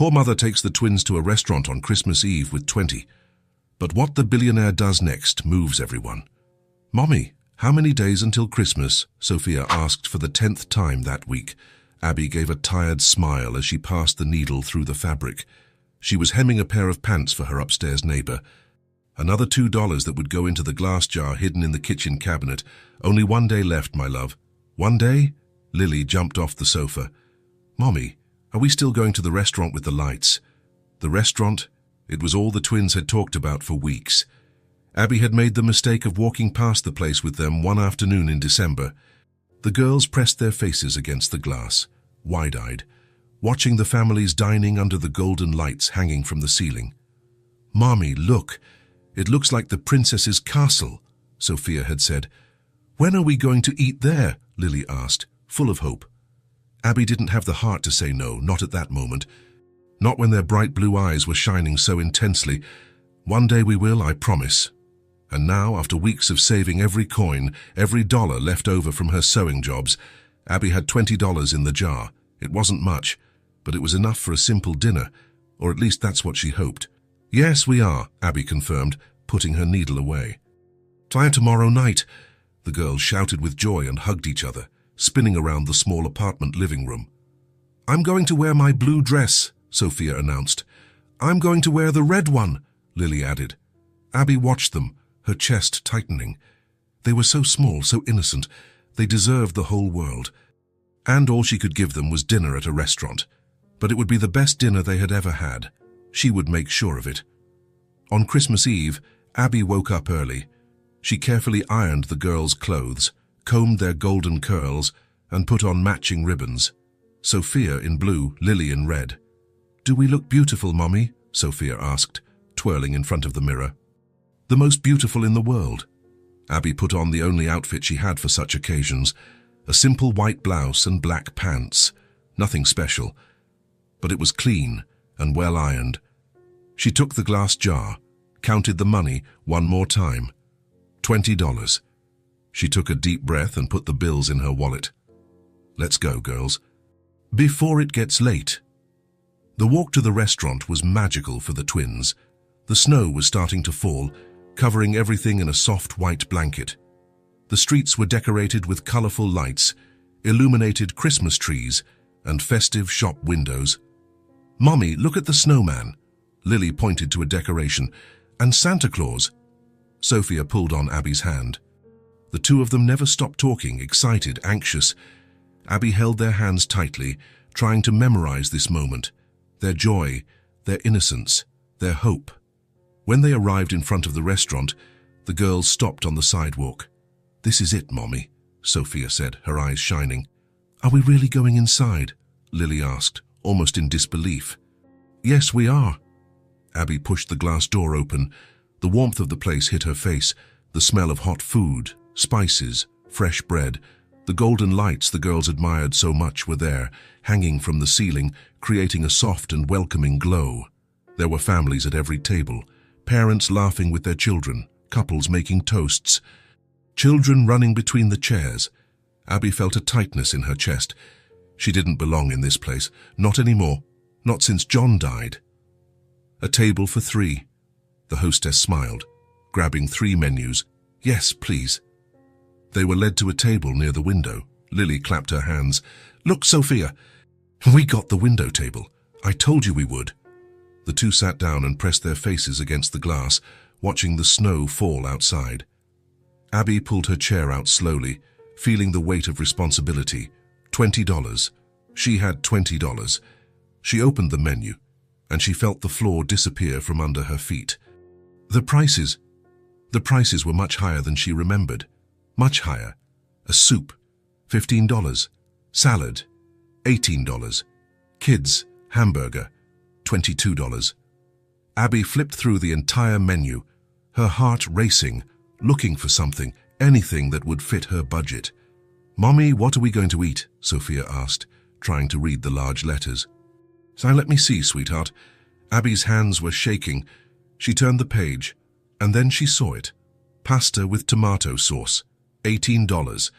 Poor mother takes the twins to a restaurant on Christmas Eve with 20. But what the billionaire does next moves everyone. "Mommy, how many days until Christmas?" Sophia asked for the 10th time that week. Abby gave a tired smile as she passed the needle through the fabric. She was hemming a pair of pants for her upstairs neighbor. "Another $2 that would go into the glass jar hidden in the kitchen cabinet. Only 1 day left, my love." "1 day?" Lily jumped off the sofa. "Mommy, are we still going to the restaurant with the lights?" The restaurant? It was all the twins had talked about for weeks. Abby had made the mistake of walking past the place with them one afternoon in December. The girls pressed their faces against the glass, wide-eyed, watching the families dining under the golden lights hanging from the ceiling. "Mommy, look! It looks like the princess's castle," Sophia had said. "When are we going to eat there?" Lily asked, full of hope. Abby didn't have the heart to say no, not at that moment. Not when their bright blue eyes were shining so intensely. "One day we will, I promise." And now, after weeks of saving every coin, every dollar left over from her sewing jobs, Abby had $20 in the jar. It wasn't much, but it was enough for a simple dinner, or at least that's what she hoped. "Yes, we are," Abby confirmed, putting her needle away. "Time tomorrow night," the girls shouted with joy and hugged each other, spinning around the small apartment living room. "I'm going to wear my blue dress," Sophia announced. "I'm going to wear the red one," Lily added. Abby watched them, her chest tightening. They were so small, so innocent. They deserved the whole world. And all she could give them was dinner at a restaurant. But it would be the best dinner they had ever had. She would make sure of it. On Christmas Eve, Abby woke up early. She carefully ironed the girls' clothes, combed their golden curls, and put on matching ribbons. Sophia in blue, Lily in red. "Do we look beautiful, Mommy?" Sophia asked, twirling in front of the mirror. "The most beautiful in the world." Abby put on the only outfit she had for such occasions, a simple white blouse and black pants. Nothing special, but it was clean and well ironed. She took the glass jar, counted the money one more time. $20. She took a deep breath and put the bills in her wallet. "Let's go, girls. Before it gets late." The walk to the restaurant was magical for the twins. The snow was starting to fall, covering everything in a soft white blanket. The streets were decorated with colorful lights, illuminated Christmas trees, and festive shop windows. "Mommy, look at the snowman." Lily pointed to a decoration. "And Santa Claus." Sophia pulled on Abby's hand. The two of them never stopped talking, excited, anxious. Abby held their hands tightly, trying to memorize this moment, their joy, their innocence, their hope. When they arrived in front of the restaurant, the girls stopped on the sidewalk. "This is it, Mommy," Sophia said, her eyes shining. "Are we really going inside?" Lily asked, almost in disbelief. "Yes, we are." Abby pushed the glass door open. The warmth of the place hit her face, the smell of hot food, spices, fresh bread. The golden lights the girls admired so much were there, hanging from the ceiling, creating a soft and welcoming glow. There were families at every table, parents laughing with their children, couples making toasts, children running between the chairs. Abby felt a tightness in her chest. She didn't belong in this place, not anymore, not since John died. "A table for 3. The hostess smiled, grabbing 3 menus. "Yes, please." They were led to a table near the window. Lily clapped her hands. "Look, Sophia, we got the window table. I told you we would." The two sat down and pressed their faces against the glass, watching the snow fall outside. Abby pulled her chair out slowly, feeling the weight of responsibility. $20. She had $20. She opened the menu, and she felt the floor disappear from under her feet. The prices were much higher than she remembered. Much higher. A soup, $15. Salad, $18. Kids, hamburger, $22. Abby flipped through the entire menu, her heart racing, looking for something, anything that would fit her budget. "Mommy, what are we going to eat?" Sophia asked, trying to read the large letters. "So let me see, sweetheart." Abby's hands were shaking. She turned the page, and then she saw it. Pasta with tomato sauce, $18.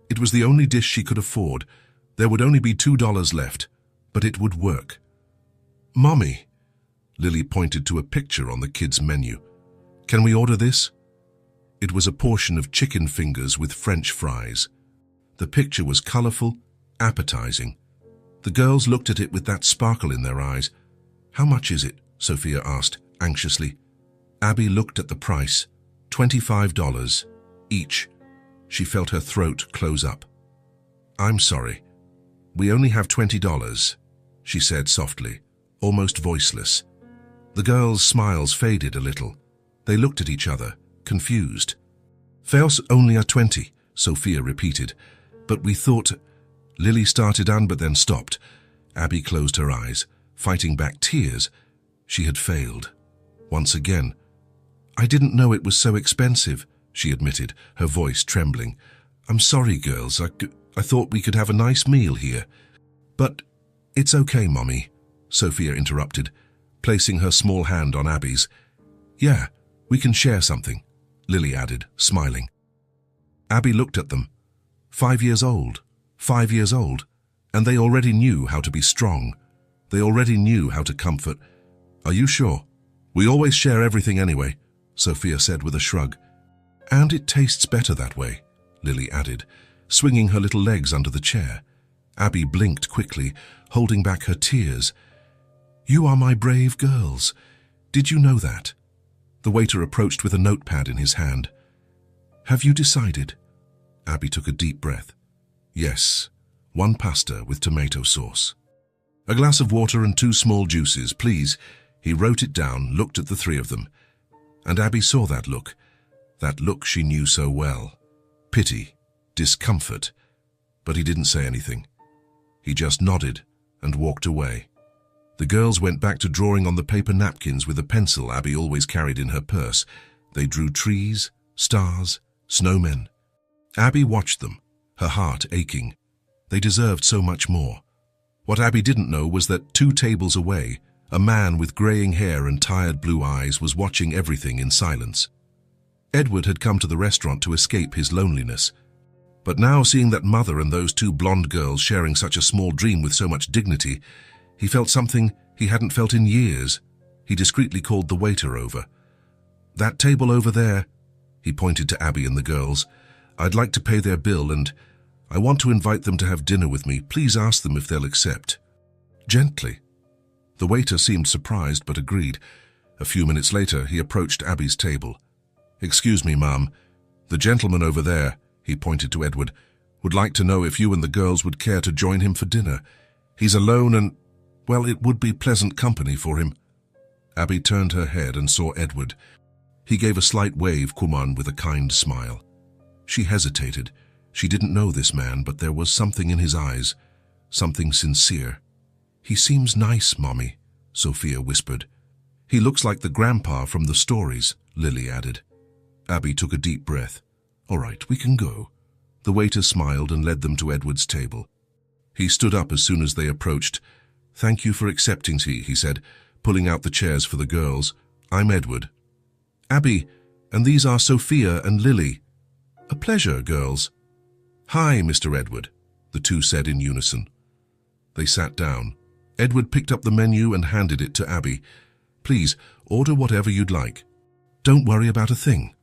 It was the only dish she could afford. There would only be $2 left, but it would work. Mommy, Lily pointed to a picture on the kids' menu. Can we order this? It was a portion of chicken fingers with French fries. The picture was colorful, appetizing. The girls looked at it with that sparkle in their eyes. How much is it? Sophia asked, anxiously. Abby looked at the price. $25 each. She felt her throat close up. I'm sorry. We only have $20, she said softly, almost voiceless. The girls' smiles faded a little. They looked at each other, confused. Fails only are 20, Sophia repeated. But we thought... Lily started on but then stopped. Abby closed her eyes, fighting back tears. She had failed. Once again. I didn't know it was so expensive, she admitted, her voice trembling. I'm sorry, girls. I thought we could have a nice meal here. But it's okay, Mommy, Sophia interrupted, placing her small hand on Abby's. Yeah, we can share something, Lily added, smiling. Abby looked at them. 5 years old. 5 years old, and they already knew how to be strong. They already knew how to comfort. Are you sure? We always share everything anyway, Sophia said with a shrug. And it tastes better that way, Lily added, swinging her little legs under the chair. Abby blinked quickly, holding back her tears. You are my brave girls. Did you know that? The waiter approached with a notepad in his hand. Have you decided? Abby took a deep breath. Yes, 1 pasta with tomato sauce. A glass of water and 2 small juices, please. He wrote it down, looked at the 3 of them. And Abby saw that look she knew so well. Pity, discomfort. But he didn't say anything. He just nodded and walked away. The girls went back to drawing on the paper napkins with a pencil Abby always carried in her purse. They drew trees, stars, snowmen. Abby watched them, her heart aching. They deserved so much more. What Abby didn't know was that 2 tables away, a man with graying hair and tired blue eyes was watching everything in silence. Edward had come to the restaurant to escape his loneliness. But now, seeing that mother and those 2 blonde girls sharing such a small dream with so much dignity, he felt something he hadn't felt in years. He discreetly called the waiter over. That table over there, he pointed to Abby and the girls. I'd like to pay their bill and I want to invite them to have dinner with me. Please ask them if they'll accept. Gently. The waiter seemed surprised but agreed. A few minutes later, he approached Abby's table. Excuse me, Ma'am. The gentleman over there, he pointed to Edward, would like to know if you and the girls would care to join him for dinner. He's alone and, well, it would be pleasant company for him. Abby turned her head and saw Edward. He gave a slight wave, Kuman, with a kind smile. She hesitated. She didn't know this man, but there was something in his eyes, something sincere. He seems nice, Mommy, Sophia whispered. He looks like the grandpa from the stories, Lily added. Abby took a deep breath. All right, we can go. The waiter smiled and led them to Edward's table. He stood up as soon as they approached. Thank you for accepting tea, he said, pulling out the chairs for the girls. I'm Edward. Abby, and these are Sophia and Lily. A pleasure, girls. Hi, Mr. Edward, the 2 said in unison. They sat down. Edward picked up the menu and handed it to Abby. Please, order whatever you'd like. Don't worry about a thing.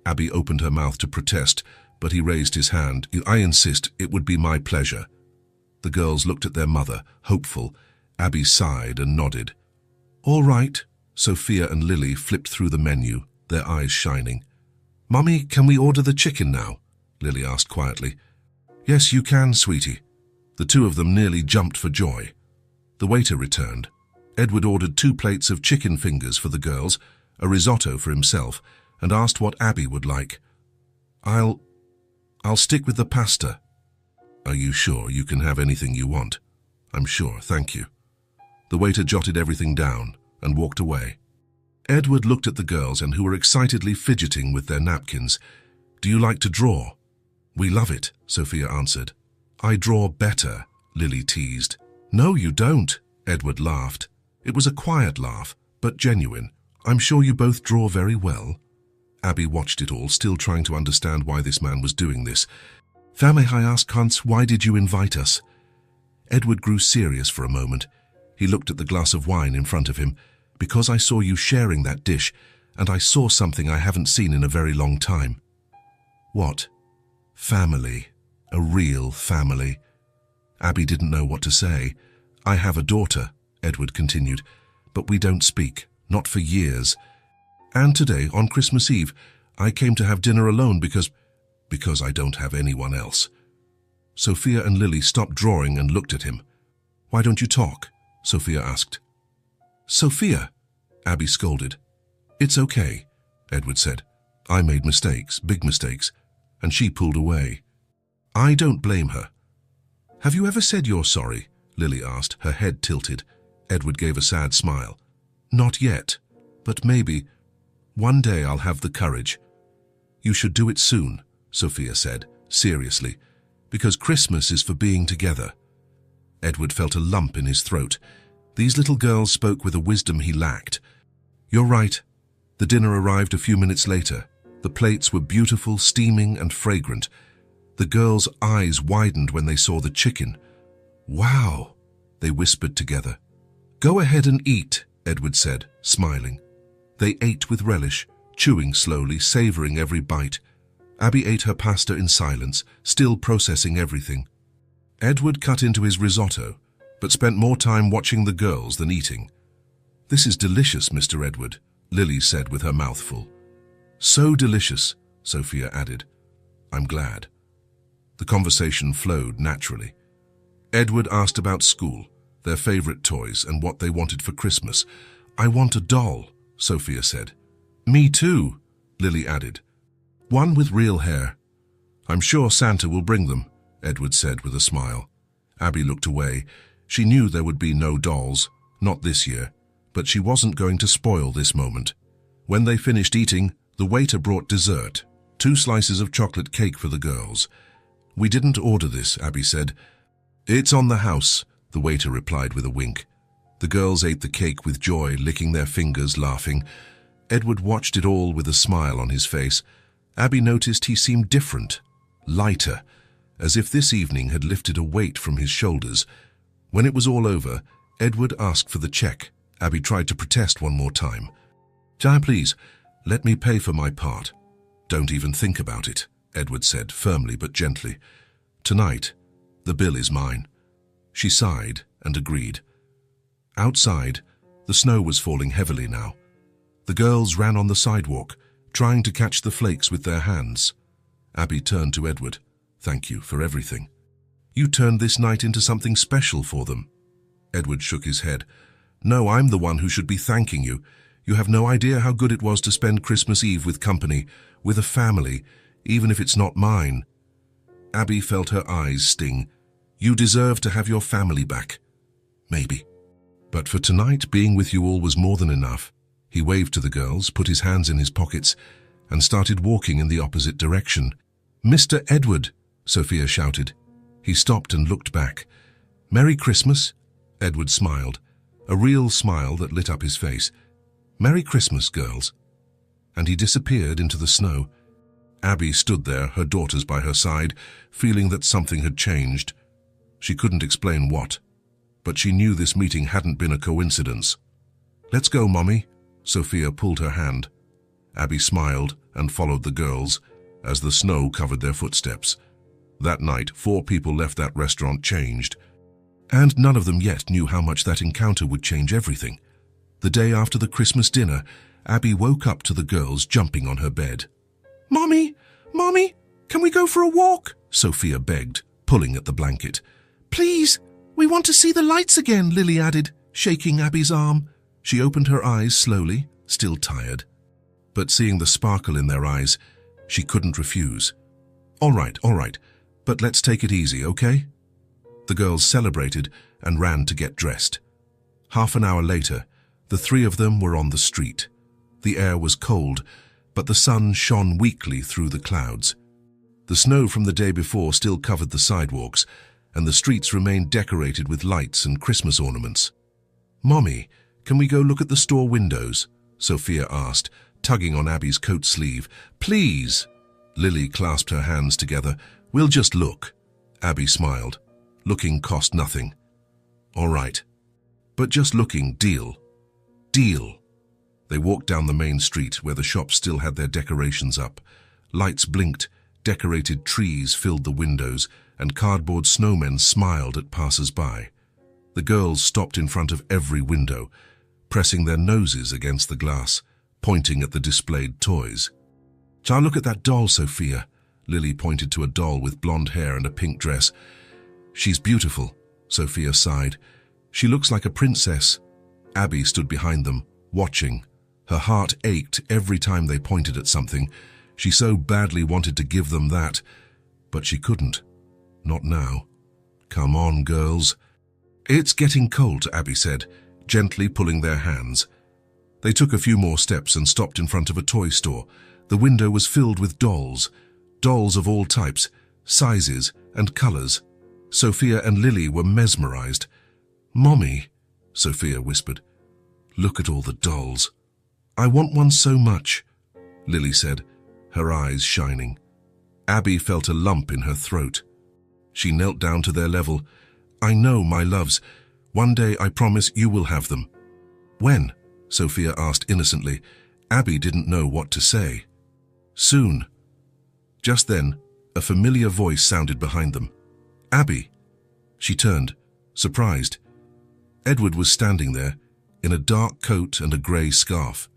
Abby opened her mouth to protest, but he raised his hand. I insist, it would be my pleasure. The girls looked at their mother, hopeful. Abby sighed and nodded. All right. Sophia and Lily flipped through the menu, their eyes shining. Mummy, can we order the chicken now? Lily asked quietly. Yes, you can, sweetie. The 2 of them nearly jumped for joy. The waiter returned. Edward ordered 2 plates of chicken fingers for the girls, a risotto for himself, and asked what Abby would like. I'll stick with the pasta. Are you sure you can have anything you want? I'm sure, thank you. The waiter jotted everything down and walked away. Edward looked at the girls who were excitedly fidgeting with their napkins. Do you like to draw? We love it, Sophia answered. I draw better, Lily teased. No, you don't, Edward laughed. It was a quiet laugh, but genuine. I'm sure you both draw very well. Abby watched it all, still trying to understand why this man was doing this. May I ask, Hans, why did you invite us? Edward grew serious for a moment. He looked at the glass of wine in front of him. "Because I saw you sharing that dish, and I saw something I haven't seen in a very long time." "What?" "Family. A real family." Abby didn't know what to say. "I have a daughter," Edward continued, "but we don't speak, not for years. And today, on Christmas Eve, I came to have dinner alone because I don't have anyone else." Sophia and Lily stopped drawing and looked at him. "Why don't you talk?" Sophia asked. "Sophia," Abby scolded. "It's okay," Edward said. "I made mistakes, big mistakes," and she pulled away. "I don't blame her." "Have you ever said you're sorry?" Lily asked, her head tilted. Edward gave a sad smile. "Not yet, but maybe. One day I'll have the courage." "You should do it soon," Sophia said, seriously, "because Christmas is for being together." Edward felt a lump in his throat. These little girls spoke with a wisdom he lacked. "You're right." The dinner arrived a few minutes later. The plates were beautiful, steaming, and fragrant. The girls' eyes widened when they saw the chicken. "Wow," they whispered together. "Go ahead and eat," Edward said, smiling. They ate with relish, chewing slowly, savoring every bite. Abby ate her pasta in silence, still processing everything. Edward cut into his risotto, but spent more time watching the girls than eating. "This is delicious, Mr. Edward," Lily said with her mouth full. "So delicious," Sophia added. "I'm glad." The conversation flowed naturally. Edward asked about school, their favorite toys, and what they wanted for Christmas. "I want a doll," Sophia said. "Me too," Lily added. "One with real hair." "I'm sure Santa will bring them," Edward said with a smile. Abby looked away. She knew there would be no dolls, not this year, but she wasn't going to spoil this moment. When they finished eating, the waiter brought dessert, 2 slices of chocolate cake for the girls. "We didn't order this," Abby said. "It's on the house," the waiter replied with a wink. The girls ate the cake with joy, licking their fingers, laughing. Edward watched it all with a smile on his face. Abby noticed he seemed different, lighter, as if this evening had lifted a weight from his shoulders. When it was all over, Edward asked for the check. Abby tried to protest one more time. Please, let me pay for my part." "Don't even think about it," Edward said, firmly but gently. "Tonight, the bill is mine." She sighed and agreed. Outside, the snow was falling heavily now. The girls ran on the sidewalk, trying to catch the flakes with their hands. Abby turned to Edward. "Thank you for everything. You turned this night into something special for them." Edward shook his head. "No, I'm the one who should be thanking you. You have no idea how good it was to spend Christmas Eve with company, with a family, even if it's not mine." Abby felt her eyes sting. "You deserve to have your family back." "Maybe. But for tonight, being with you all was more than enough." He waved to the girls, put his hands in his pockets, and started walking in the opposite direction. "Mr. Edward," Sophia shouted. He stopped and looked back. "Merry Christmas," Edward smiled, a real smile that lit up his face. "Merry Christmas, girls." And he disappeared into the snow. Abby stood there, her daughters by her side, feeling that something had changed. She couldn't explain what, but she knew this meeting hadn't been a coincidence. "Let's go, Mommy." Sophia pulled her hand. Abby smiled and followed the girls as the snow covered their footsteps. That night, 4 people left that restaurant changed, and none of them yet knew how much that encounter would change everything. The day after the Christmas dinner, Abby woke up to the girls jumping on her bed. "Mommy, Mommy, can we go for a walk?" Sophia begged, pulling at the blanket. "Please, we want to see the lights again," Lily added, shaking Abby's arm. She opened her eyes slowly, still tired. But seeing the sparkle in their eyes, she couldn't refuse. All right, but let's take it easy, okay?" The girls celebrated and ran to get dressed. Half an hour later, the 3 of them were on the street. The air was cold, but the sun shone weakly through the clouds. The snow from the day before still covered the sidewalks, and the streets remained decorated with lights and Christmas ornaments. "Mommy, can we go look at the store windows?" Sophia asked, tugging on Abby's coat sleeve. "Please." Lily clasped her hands together. "We'll just look." Abby smiled. Looking cost nothing. "All right." But just looking, deal. Deal. They walked down the main street where the shops still had their decorations up. Lights blinked, decorated trees filled the windows, and cardboard snowmen smiled at passers-by. The girls stopped in front of every window, pressing their noses against the glass, pointing at the displayed toys. "Child, look at that doll, Sophia." Lily pointed to a doll with blonde hair and a pink dress. "She's beautiful," Sophia sighed. "She looks like a princess." Abby stood behind them, watching. Her heart ached every time they pointed at something. She so badly wanted to give them that, but she couldn't. Not now. "Come on, girls." "It's getting cold," Abby said, gently pulling their hands. They took a few more steps and stopped in front of a toy store. The window was filled with dolls. Dolls of all types, sizes, and colors. Sophia and Lily were mesmerized. "Mommy," Sophia whispered, "look at all the dolls." "I want one so much," Lily said, her eyes shining. Abby felt a lump in her throat. She knelt down to their level. "I know, my loves. One day I promise you will have them." "When?" Sophia asked innocently. Abby didn't know what to say. "Soon." Just then, a familiar voice sounded behind them. "Abby." She turned, surprised. Edward was standing there, in a dark coat and a grey scarf.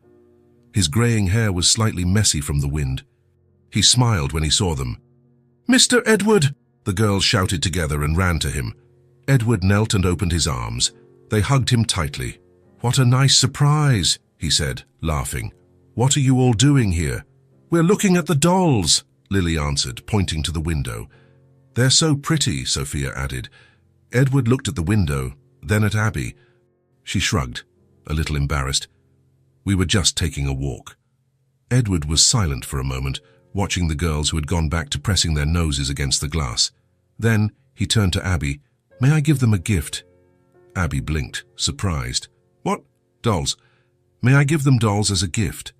His greying hair was slightly messy from the wind. He smiled when he saw them. "Mr. Edward!" The girls shouted together and ran to him. Edward knelt and opened his arms. They hugged him tightly. "What a nice surprise," he said, laughing. "What are you all doing here?" "We're looking at the dolls," Lily answered, pointing to the window. "They're so pretty," Sophia added. Edward looked at the window, then at Abby. She shrugged, a little embarrassed. "We were just taking a walk." Edward was silent for a moment, watching the girls who had gone back to pressing their noses against the glass. Then he turned to Abby. "May I give them a gift?" Abby blinked, surprised. "What? Dolls? May I give them dolls as a gift?"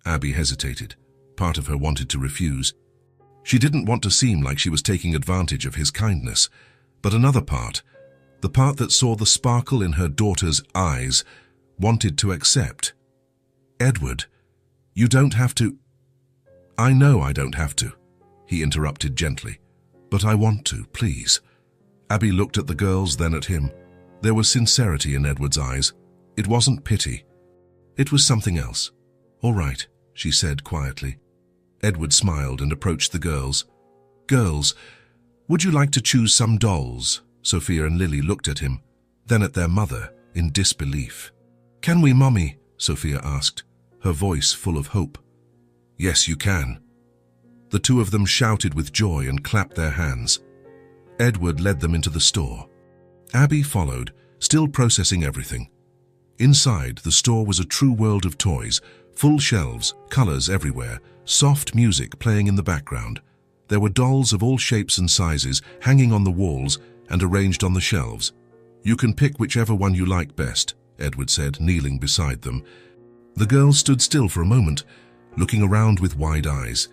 Abby hesitated. Part of her wanted to refuse. She didn't want to seem like she was taking advantage of his kindness. But another part, the part that saw the sparkle in her daughter's eyes, wanted to accept. "Edward, you don't have to—" "I know I don't have to," he interrupted gently. "But I want to, please." Abby looked at the girls, then at him. There was sincerity in Edward's eyes. It wasn't pity. It was something else. "All right," she said quietly. Edward smiled and approached the girls. "Girls, would you like to choose some dolls?" Sophia and Lily looked at him, then at their mother, in disbelief. "Can we, Mommy?" Sophia asked, her voice full of hope. "Yes, you can." The two of them shouted with joy and clapped their hands. Edward led them into the store. Abby followed, still processing everything. Inside, the store was a true world of toys, full shelves, colors everywhere, soft music playing in the background. There were dolls of all shapes and sizes hanging on the walls and arranged on the shelves. "You can pick whichever one you like best," Edward said, kneeling beside them. The girls stood still for a moment, looking around with wide eyes.